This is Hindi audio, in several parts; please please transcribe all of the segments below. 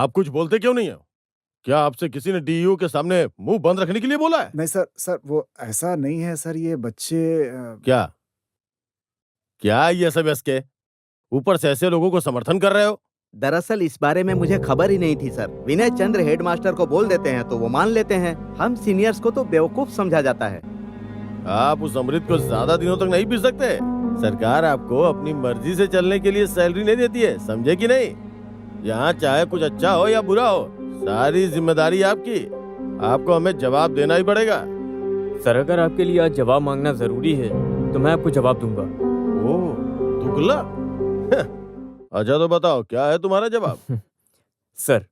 आप कुछ बोलते क्यों नहीं हो? क्या आपसे किसी ने डीईओ के सामने मुंह बंद रखने के लिए बोला है? नहीं सर, सर वो ऐसा नहीं है सर, ये बच्चे क्या क्या ये सब इसके ऊपर से ऐसे लोगों को समर्थन कर रहे हो? दरअसल इस बारे में मुझे खबर ही नहीं थी सर। विनय चंद्र हेडमास्टर को बोल देते हैं तो वो मान लेते हैं। हम सीनियर्स को तो बेवकूफ समझा जाता है। आप उस अमृत को ज्यादा दिनों तक नहीं पी सकते। सरकार आपको अपनी मर्जी से चलने के लिए सैलरी नहीं देती है, समझे कि नहीं? यहाँ चाहे कुछ अच्छा हो या बुरा हो, सारी जिम्मेदारी आपकी। आपको हमें जवाब देना ही पड़ेगा। सर अगर आपके लिए आज जवाब मांगना जरूरी है तो मैं आपको जवाब दूंगा। ओह, दुगला। अच्छा तो बताओ, क्या है तुम्हारा जवाब? सर,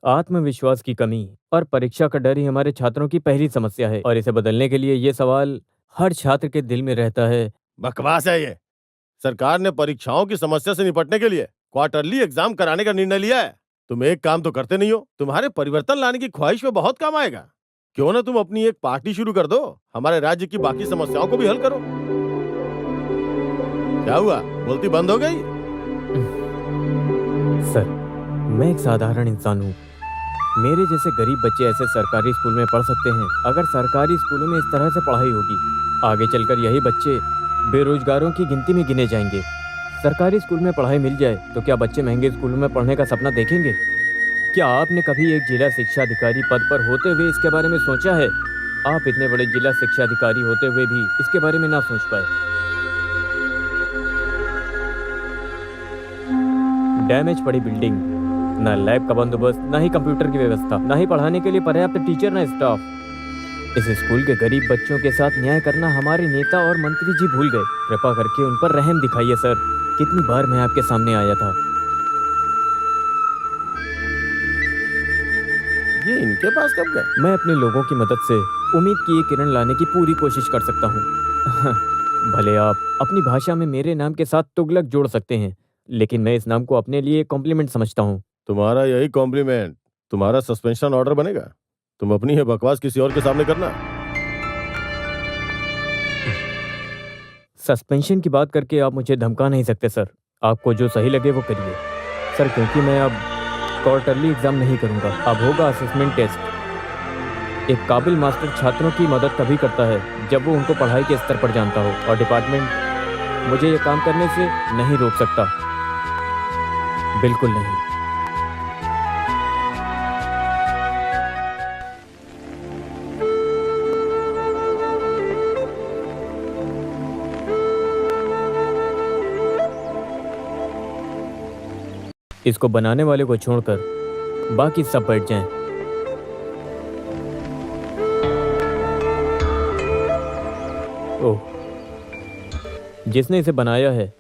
आत्मविश्वास की कमी और परीक्षा का डर ही हमारे छात्रों की पहली समस्या है और इसे बदलने के लिए ये सवाल हर छात्र के दिल में रहता है। बकवास है ये। सरकार ने परीक्षाओं की समस्या से निपटने के लिए क्वार्टरली एग्जाम कराने का निर्णय लिया है। तुम एक काम तो करते नहीं हो। तुम्हारे परिवर्तन लाने की ख्वाहिश में बहुत काम आएगा। क्यों ना तुम अपनी एक पार्टी शुरू कर दो, हमारे राज्य की बाकी समस्याओं को भी हल करो। क्या हुआ, बोलती बंद हो गई? सर, मैं एक साधारण इंसान हूँ। मेरे जैसे गरीब बच्चे ऐसे सरकारी स्कूल में पढ़ सकते हैं। अगर सरकारी स्कूलों में इस तरह से पढ़ाई होगी, आगे चलकर यही बच्चे बेरोजगारों की गिनती में गिने जाएंगे। सरकारी स्कूल में पढ़ाई मिल जाए तो क्या बच्चे महंगे स्कूलों में पढ़ने का सपना देखेंगे? क्या आपने कभी एक जिला शिक्षा अधिकारी पद पर होते हुए इसके बारे में सोचा है? आप इतने बड़े जिला शिक्षा अधिकारी होते हुए भी इसके बारे में ना सोच पाए। डैमेज पड़ी बिल्डिंग, ना लैब का बंदोबस्त, ना ही कंप्यूटर की व्यवस्था, ना ही पढ़ाने के लिए पर्याप्त टीचर, ना स्टाफ। इस स्कूल के गरीब बच्चों के साथ न्याय करना हमारे नेता और मंत्री जी भूल गए। कृपा करके उन पर रहम दिखाइए सर। कितनी बार मैं आपके सामने आया था। ये इनके पास कब गए? मैं अपने लोगों की मदद से उम्मीद की ये किरण लाने की पूरी कोशिश कर सकता हूँ। भले आप अपनी भाषा में मेरे नाम के साथ तुगलक जोड़ सकते हैं, लेकिन मैं इस नाम को अपने लिए कॉम्प्लीमेंट समझता हूँ। तुम्हारा यही कॉम्प्लीमेंट तुम्हारा सस्पेंशन ऑर्डर बनेगा। तुम अपनी ये बकवास किसी और के सामने करना। सस्पेंशन की बात करके आप मुझे धमका नहीं सकते सर। आपको जो सही लगे वो करिए सर, क्योंकि मैं अब क्वार्टरली एग्जाम नहीं करूंगा। अब होगा असेसमेंट टेस्ट। एक काबिल मास्टर छात्रों की मदद तभी करता है जब वो उनको पढ़ाई के स्तर पर जानता हो, और डिपार्टमेंट मुझे ये काम करने से नहीं रोक सकता। बिल्कुल नहीं। इसको बनाने वाले को छोड़कर बाकी सब बैठ जाएं। ओह, जिसने इसे बनाया है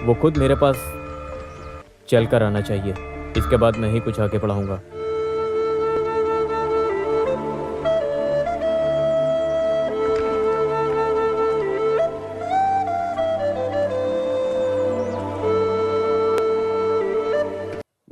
वो खुद मेरे पास चल कर आना चाहिए। इसके बाद मैं ही कुछ आगे पढ़ाऊंगा।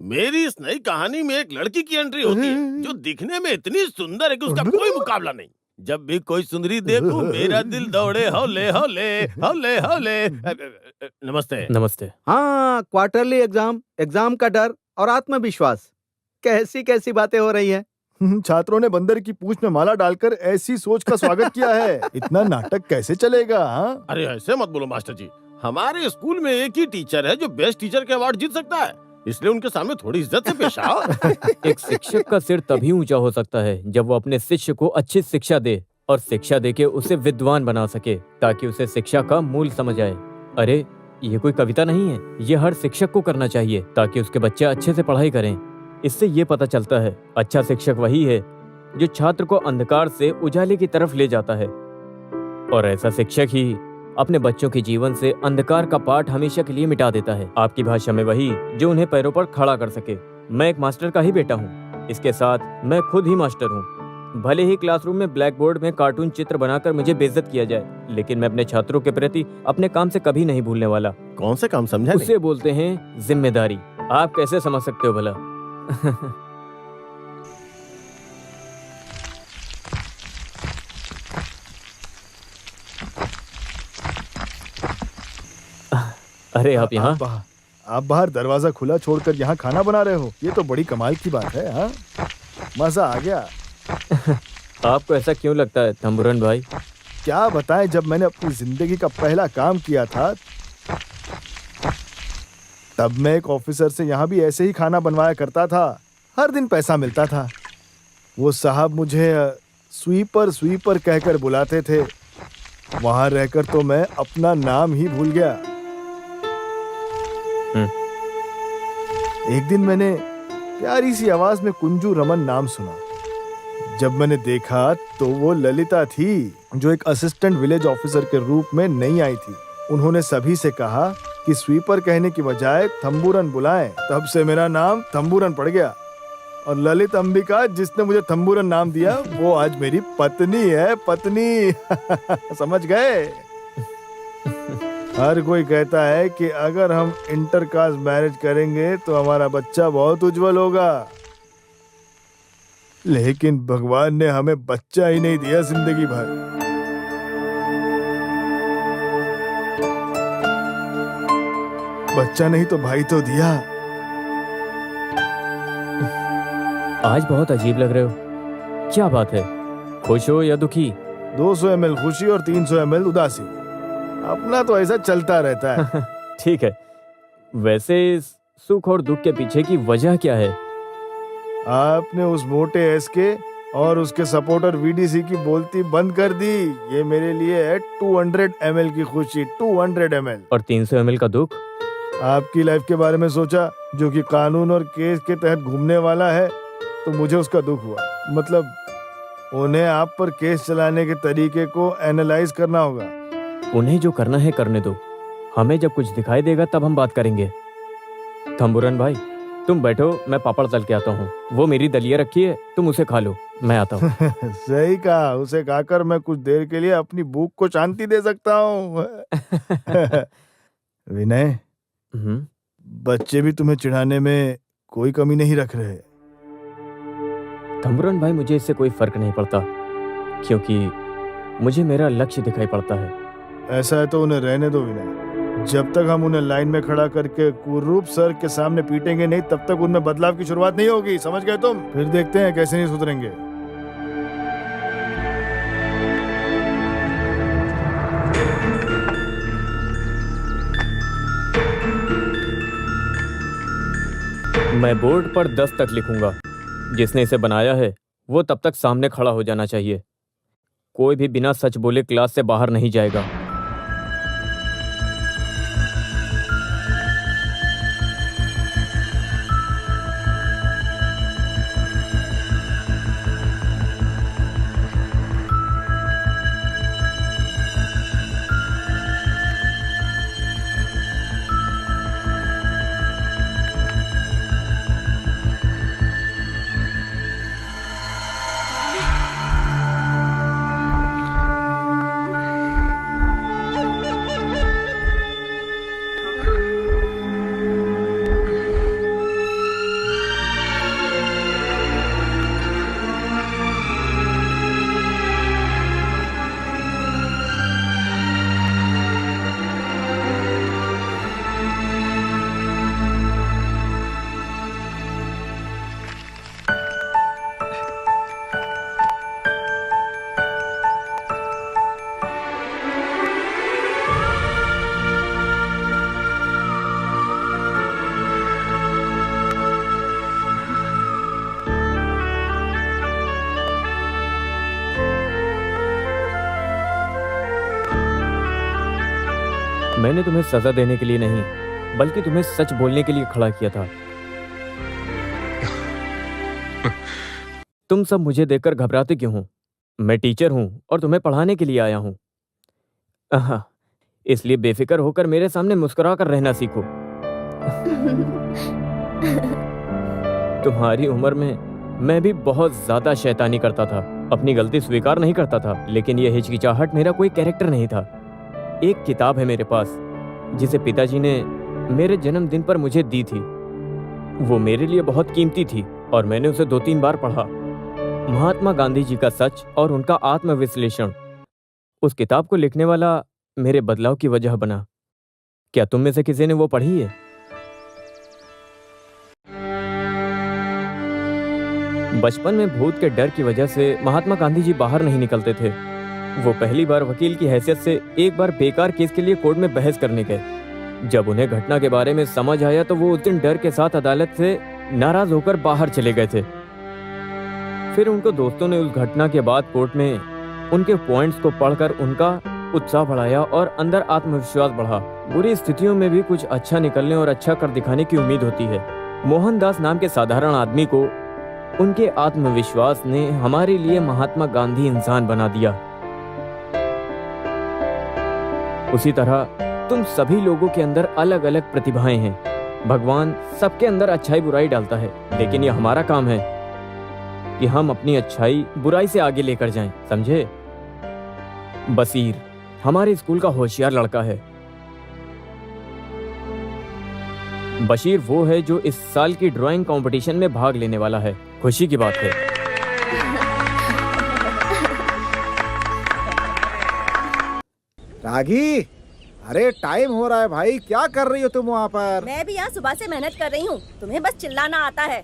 मेरी इस नई कहानी में एक लड़की की एंट्री होती है जो दिखने में इतनी सुंदर है कि उसका कोई मुकाबला नहीं। जब भी कोई सुंदरी देखूं मेरा दिल दौड़े हौले हौले हौले हौले। नमस्ते। नमस्ते। हाँ, क्वार्टरली एग्जाम, एग्जाम का डर और आत्मविश्वास, कैसी कैसी बातें हो रही हैं। छात्रों ने बंदर की पूंछ में माला डालकर ऐसी सोच का स्वागत किया है। इतना नाटक कैसे चलेगा? हाँ? अरे ऐसे मत बोलो मास्टर जी। हमारे स्कूल में एक ही टीचर है जो बेस्ट टीचर के अवार्ड जीत सकता है, इसलिए उनके सामने थोड़ी इज्जत से पेश आओ। एक शिक्षक का सिर तभी ऊंचा हो सकता है जब वो अपने शिष्य को अच्छी शिक्षा दे, और शिक्षा देके उसे विद्वान बना सके, ताकि उसे शिक्षा का मूल समझ आए। अरे ये कोई कविता नहीं है, ये हर शिक्षक को करना चाहिए ताकि उसके बच्चे अच्छे से पढ़ाई करें। इससे ये पता चलता है अच्छा शिक्षक वही है जो छात्र को अंधकार से उजाले की तरफ ले जाता है, और ऐसा शिक्षक ही अपने बच्चों के जीवन से अंधकार का पाठ हमेशा के लिए मिटा देता है। आपकी भाषा में वही जो उन्हें पैरों पर खड़ा कर सके। मैं एक मास्टर का ही बेटा हूँ, इसके साथ मैं खुद ही मास्टर हूँ। भले ही क्लासरूम में ब्लैक बोर्ड में कार्टून चित्र बनाकर मुझे बेइज्जत किया जाए, लेकिन मैं अपने छात्रों के प्रति अपने काम से कभी नहीं भूलने वाला। कौन से काम समझा? उसे बोलते हैं जिम्मेदारी। आप कैसे समझ सकते हो भला? अरे आप यहाँ? आप बाहर दरवाजा खुला छोड़कर यहाँ खाना बना रहे हो, ये तो बड़ी कमाल की बात है। हाँ, मजा आ गया। आपको ऐसा क्यों लगता है तंबुरन भाई? क्या बताएं, जब मैंने अपनी जिंदगी का पहला काम किया था तब मैं एक ऑफिसर से यहाँ भी ऐसे ही खाना बनवाया करता था। हर दिन पैसा मिलता था। वो साहब मुझे स्वीपर स्वीपर कहकर बुलाते थे। वहां रहकर तो मैं अपना नाम ही भूल गया। एक दिन मैंने प्यारी सी आवाज में कुंजू रमन नाम सुना। जब मैंने देखा तो वो ललिता थी, जो एक असिस्टेंट विलेज ऑफिसर के रूप में नई आई थी। उन्होंने सभी से कहा कि स्वीपर कहने की बजाय थंबूरन बुलाएं। तब से मेरा नाम थंबूरन पड़ गया। और ललित अंबिका, जिसने मुझे थंबूरन नाम दिया, वो आज मेरी पत्नी है। पत्नी समझ गए? हर कोई कहता है कि अगर हम इंटरकास्ट मैरिज करेंगे तो हमारा बच्चा बहुत उज्जवल होगा, लेकिन भगवान ने हमें बच्चा ही नहीं दिया जिंदगी भर। बच्चा नहीं तो भाई तो दिया। आज बहुत अजीब लग रहे हो, क्या बात है? खुश हो या दुखी? 200 ml खुशी और 300 ml उदासी। अपना तो ऐसा चलता रहता है। ठीक है, वैसे इस सुख और दुख के पीछे की वजह क्या है? आपने उस मोटे एस के और उसके सपोर्टर वीडीसी की बोलती बंद कर दी। ये मेरे लिए है 200 ml की खुशी, 200 ml। और 300 ml का दुख? आपकी लाइफ के बारे में सोचा, जो कि कानून और केस के तहत घूमने वाला है, तो मुझे उसका दुख हुआ। मतलब उन्हें आप पर केस चलाने के तरीके को एनालाइज करना होगा। उन्हें जो करना है करने दो, हमें जब कुछ दिखाई देगा तब हम बात करेंगे। थंबुरन भाई, तुम बैठो, मैं पापड़ तल के आता हूँ। वो मेरी दलिया रखी है, तुम उसे खा लो, मैं आता हूँ। सही कहा, उसे खाकर मैं कुछ देर के लिए अपनी भूख को शांति दे सकता हूँ। विनय, बच्चे भी तुम्हें चिढ़ाने में कोई कमी नहीं रख रहे। थंबुरन भाई, मुझे इससे कोई फर्क नहीं पड़ता, क्योंकि मुझे मेरा लक्ष्य दिखाई पड़ता है। ऐसा है तो उन्हें रहने दो विनय। जब तक हम उन्हें लाइन में खड़ा करके कुरूप सर के सामने पीटेंगे नहीं, तब तक उनमें बदलाव की शुरुआत नहीं होगी। समझ गए तुम? फिर देखते हैं कैसे नहीं सुधरेंगे। मैं बोर्ड पर 10 तक लिखूंगा। जिसने इसे बनाया है वो तब तक सामने खड़ा हो जाना चाहिए। कोई भी बिना सच बोले क्लास से बाहर नहीं जाएगा। मैंने तुम्हें सजा देने के लिए नहीं, बल्कि तुम्हें सच बोलने के लिए खड़ा किया था। तुम सब मुझे देखकर घबराते क्यों हो? मैं टीचर हूं और तुम्हें पढ़ाने के लिए आया हूं। इसलिए बेफिक्र होकर मेरे सामने मुस्कुरा कर रहना सीखो। तुम्हारी उम्र में मैं भी बहुत ज्यादा शैतानी करता था, अपनी गलती स्वीकार नहीं करता था, लेकिन यह हिचकिचाहट मेरा कोई कैरेक्टर नहीं था। एक किताब है मेरे पास जिसे पिताजी ने मेरे जन्मदिन पर मुझे दी थी। वो मेरे लिए बहुत कीमती थी और मैंने उसे 2-3 बार पढ़ा। महात्मा गांधी जी का सच और उनका आत्मविश्लेषण। उस किताब को लिखने वाला मेरे बदलाव की वजह बना। क्या तुम में से किसी ने वो पढ़ी है? बचपन में भूत के डर की वजह से महात्मा गांधी जी बाहर नहीं निकलते थे। वो पहली बार वकील की हैसियत से एक बार बेकार केस के लिए कोर्ट में बहस करने गए। जब उन्हें घटना के बारे में समझ आया तो वो उस दिन डर के साथ अदालत से नाराज होकर बाहर चले गए थे। फिर उनको दोस्तों ने उस घटना के बाद कोर्ट में उनके पॉइंट्स को पढ़कर उनका उत्साह बढ़ाया और अंदर आत्मविश्वास बढ़ा। बुरी स्थितियों में भी कुछ अच्छा निकलने और अच्छा कर दिखाने की उम्मीद होती है। मोहनदास नाम के साधारण आदमी को उनके आत्मविश्वास ने हमारे लिए महात्मा गांधी इंसान बना दिया। उसी तरह तुम सभी लोगों के अंदर अलग अलग प्रतिभाएं हैं। भगवान सबके अंदर अच्छाई बुराई डालता है, लेकिन यह हमारा काम है कि हम अपनी अच्छाई बुराई से आगे लेकर जाएं, समझे? बसीर हमारे स्कूल का होशियार लड़का है। बशीर वो है जो इस साल की ड्राइंग कंपटीशन में भाग लेने वाला है। खुशी की बात है। रागी, अरे टाइम हो रहा है भाई, क्या कर रही हो तुम वहाँ पर? मैं भी यहाँ सुबह से मेहनत कर रही हूँ, तुम्हें बस चिल्लाना आता है।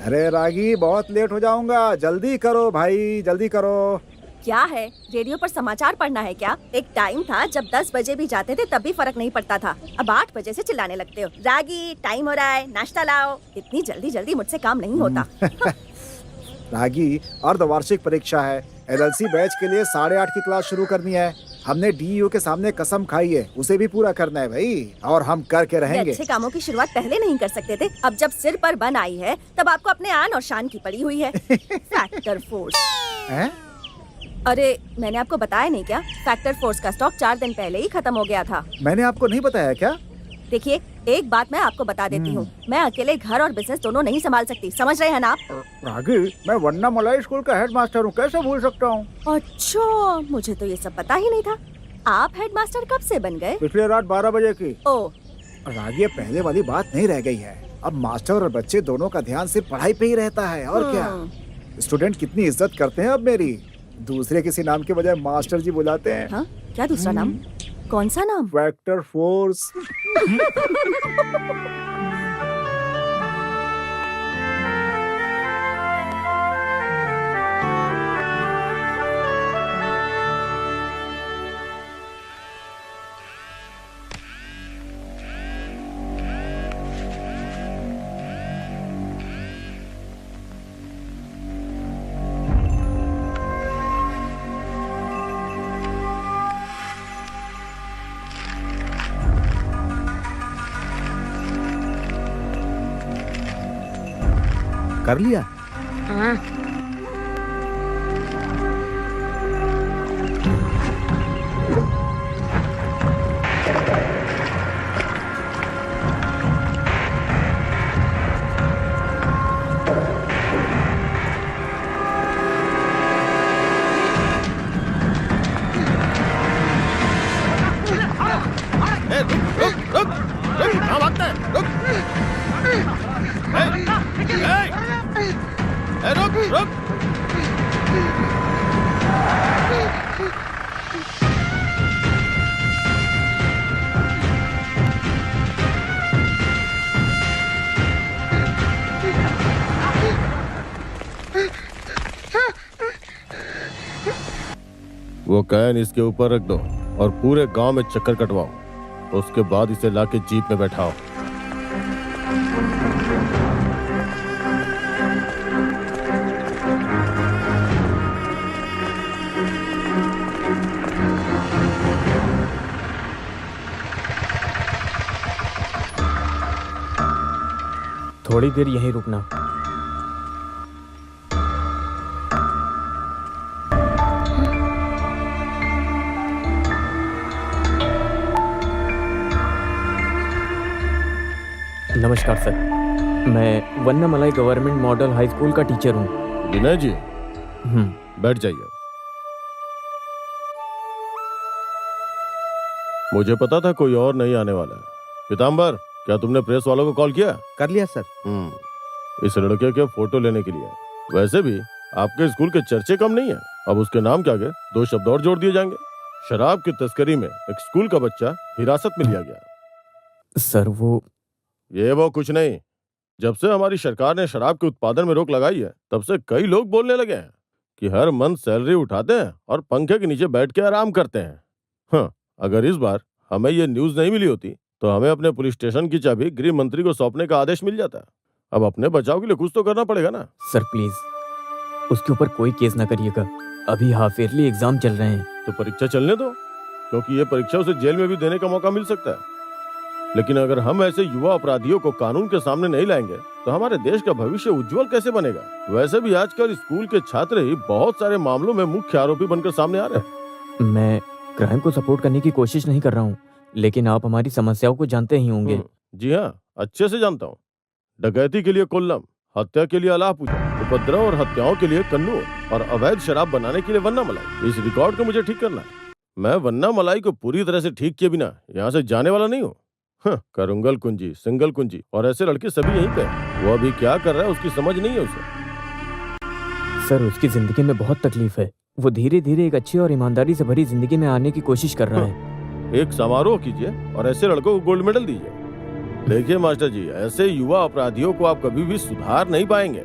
अरे रागी, बहुत लेट हो जाऊंगा, जल्दी करो भाई, जल्दी करो। क्या है, रेडियो पर समाचार पढ़ना है क्या? एक टाइम था जब 10 बजे भी जाते थे तब भी फर्क नहीं पड़ता था। अब 8 बजे से चिल्लाने लगते हो। रागी, टाइम हो रहा है, नाश्ता लाओ। इतनी जल्दी जल्दी मुझसे काम नहीं होता। रागी, अर्धवार्षिक परीक्षा है, एलएलसी बैच के लिए 8:30 की क्लास शुरू करनी है। हमने डीईओ के सामने कसम खाई है, उसे भी पूरा करना है भाई, और हम करके रहेंगे। अच्छे कामों की शुरुआत पहले नहीं कर सकते थे? अब जब सिर पर बन आई है तब आपको अपने आन और शान की पड़ी हुई है। Factor force. हैं? अरे मैंने आपको बताया नहीं क्या? फैक्टर फोर्स का स्टॉक 4 दिन पहले ही खत्म हो गया था। मैंने आपको नहीं बताया क्या? देखिए, एक बात मैं आपको बता देती हूँ, मैं अकेले घर और बिजनेस दोनों नहीं संभाल सकती, समझ रहे हैं ना आप? रागी, मैं वन्ना मलाई स्कूल का हेडमास्टर हूँ, कैसे भूल सकता हूँ? अच्छा, मुझे तो ये सब पता ही नहीं था। आप हेडमास्टर कब से बन गए? पिछले रात 12 बजे की। ओह, रागी, अब पहले वाली बात नहीं रह गई है। अब मास्टर और बच्चे दोनों का ध्यान सिर्फ पढ़ाई पे ही रहता है, और क्या। स्टूडेंट कितनी इज्जत करते हैं अब मेरी। दूसरे किसी नाम के बजाय मास्टर जी बुलाते हैं। हाँ? क्या दूसरा नाम? कौन सा नाम? Factor force. कर लिया? हाँ। कहाँ भागता है? रुक! रुक! रुक! वो कैन इसके ऊपर रख दो और पूरे गांव में चक्कर कटवाओ। उसके बाद इसे लाके जीप में बैठाओ। थोड़ी देर यहीं रुकना। नमस्कार सर, मैं वन्ना मलाई गवर्नमेंट मॉडल हाई स्कूल का टीचर हूँ। विनय जी, बैठ जाइए। मुझे पता था कोई और नहीं आने वाला है। पीताम्बर, क्या तुमने प्रेस वालों को कॉल किया? कर लिया सर। इस लड़के के फोटो लेने के लिए। वैसे भी आपके स्कूल के चर्चे कम नहीं है। अब उसके नाम के आगे 2 शब्द और जोड़ दिए जाएंगे। शराब की तस्करी में एक स्कूल का बच्चा हिरासत में लिया गया। सर वो कुछ नहीं, जब से हमारी सरकार ने शराब के उत्पादन में रोक लगाई है, तब से कई लोग बोलने लगे हैं कि हर मंथ सैलरी उठाते हैं और पंखे के नीचे बैठ के आराम करते हैं। हाँ, अगर इस बार हमें ये न्यूज नहीं मिली होती तो हमें अपने पुलिस स्टेशन की चाबी गृह मंत्री को सौंपने का आदेश मिल जाता। अब अपने बचाव के लिए कुछ तो करना पड़ेगा ना। सर प्लीज उसके ऊपर कोई केस ना करिएगा। अभी हाफ ईयरली एग्जाम चल रहे हैं। तो परीक्षा चलने दो, क्योंकि ये परीक्षा उसे जेल में भी देने का मौका मिल सकता है। लेकिन अगर हम ऐसे युवा अपराधियों को कानून के सामने नहीं लाएंगे तो हमारे देश का भविष्य उज्जवल कैसे बनेगा। वैसे भी आजकल स्कूल के छात्र ही बहुत सारे मामलों में मुख्य आरोपी बनकर सामने आ रहे हैं। मैं क्राइम को सपोर्ट करने की कोशिश नहीं कर रहा हूँ, लेकिन आप हमारी समस्याओं को जानते ही होंगे। जी हाँ, अच्छे से जानता हूँ। डकैती के लिए कोल्लम, हत्या के लिए अलाहपूजा, उपद्रव और हत्याओं के लिए कन्नूर और अवैध शराब बनाने के लिए वन्नामलाई। इस रिकॉर्ड को मुझे ठीक करना है। मैं वन्नामलाई को पूरी तरह से ठीक किए बिना यहाँ से जाने वाला नहीं हूँ। करुंगल कुंजी, सिंगल कुंजी और ऐसे लड़के सभी यहीं पे हैं। वो अभी क्या कर रहा है उसकी समझ नहीं है उसे। सर उसकी जिंदगी में बहुत तकलीफ है। वो धीरे धीरे एक अच्छी और ईमानदारी से भरी जिंदगी में आने की कोशिश कर रहा है। एक समारोह कीजिए और ऐसे लड़कों को गोल्ड मेडल दीजिए। देखिए मास्टर जी, ऐसे युवा अपराधियों को आप कभी भी सुधार नहीं पाएंगे।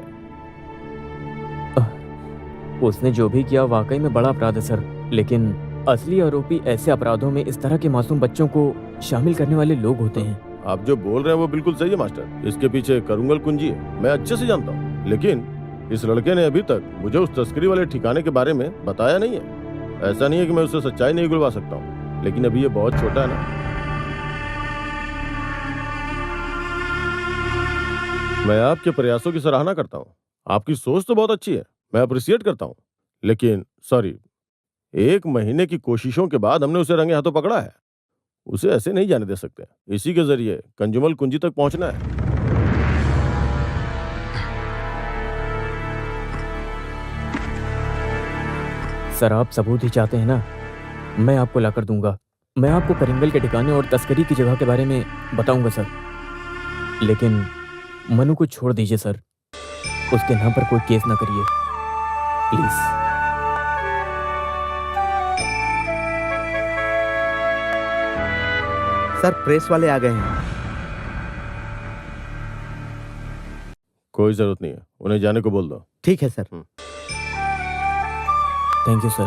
उसने जो भी किया वाकई में बड़ा अपराध है सर, लेकिन असली आरोपी ऐसे अपराधों में इस तरह के मासूम बच्चों को शामिल करने वाले लोग होते हैं। आप जो बोल रहे हैं वो बिल्कुल सही है मास्टर। इसके पीछे करुंगल कुंजी है, मैं अच्छे से जानता हूँ। लेकिन इस लड़के ने अभी तक मुझे उस तस्करी वाले ठिकाने के बारे में बताया नहीं है। ऐसा नहीं है कि मैं उससे सच्चाई नहीं गुलवा सकता हूँ, लेकिन अभी ये बहुत छोटा है ना। मैं आपके प्रयासों की सराहना करता हूँ। आपकी सोच तो बहुत अच्छी है, मैं अप्रिशिएट करता हूँ। लेकिन सॉरी, 1 महीने की कोशिशों के बाद हमने उसे रंगे हाथों पकड़ा है। उसे ऐसे नहीं जाने दे सकते। इसी के जरिए कंजुमल कुंजी तक पहुंचना है। सर आप सबूत ही चाहते हैं ना, मैं आपको लाकर दूंगा। मैं आपको करिंगल के ठिकाने और तस्करी की जगह के बारे में बताऊंगा सर, लेकिन मनु को छोड़ दीजिए सर। उसके नाम पर कोई केस ना करिए प्लीज। सर प्रेस वाले आ गए हैं। कोई जरूरत नहीं है, उन्हें जाने को बोल दो। ठीक है सर। Thank you sir.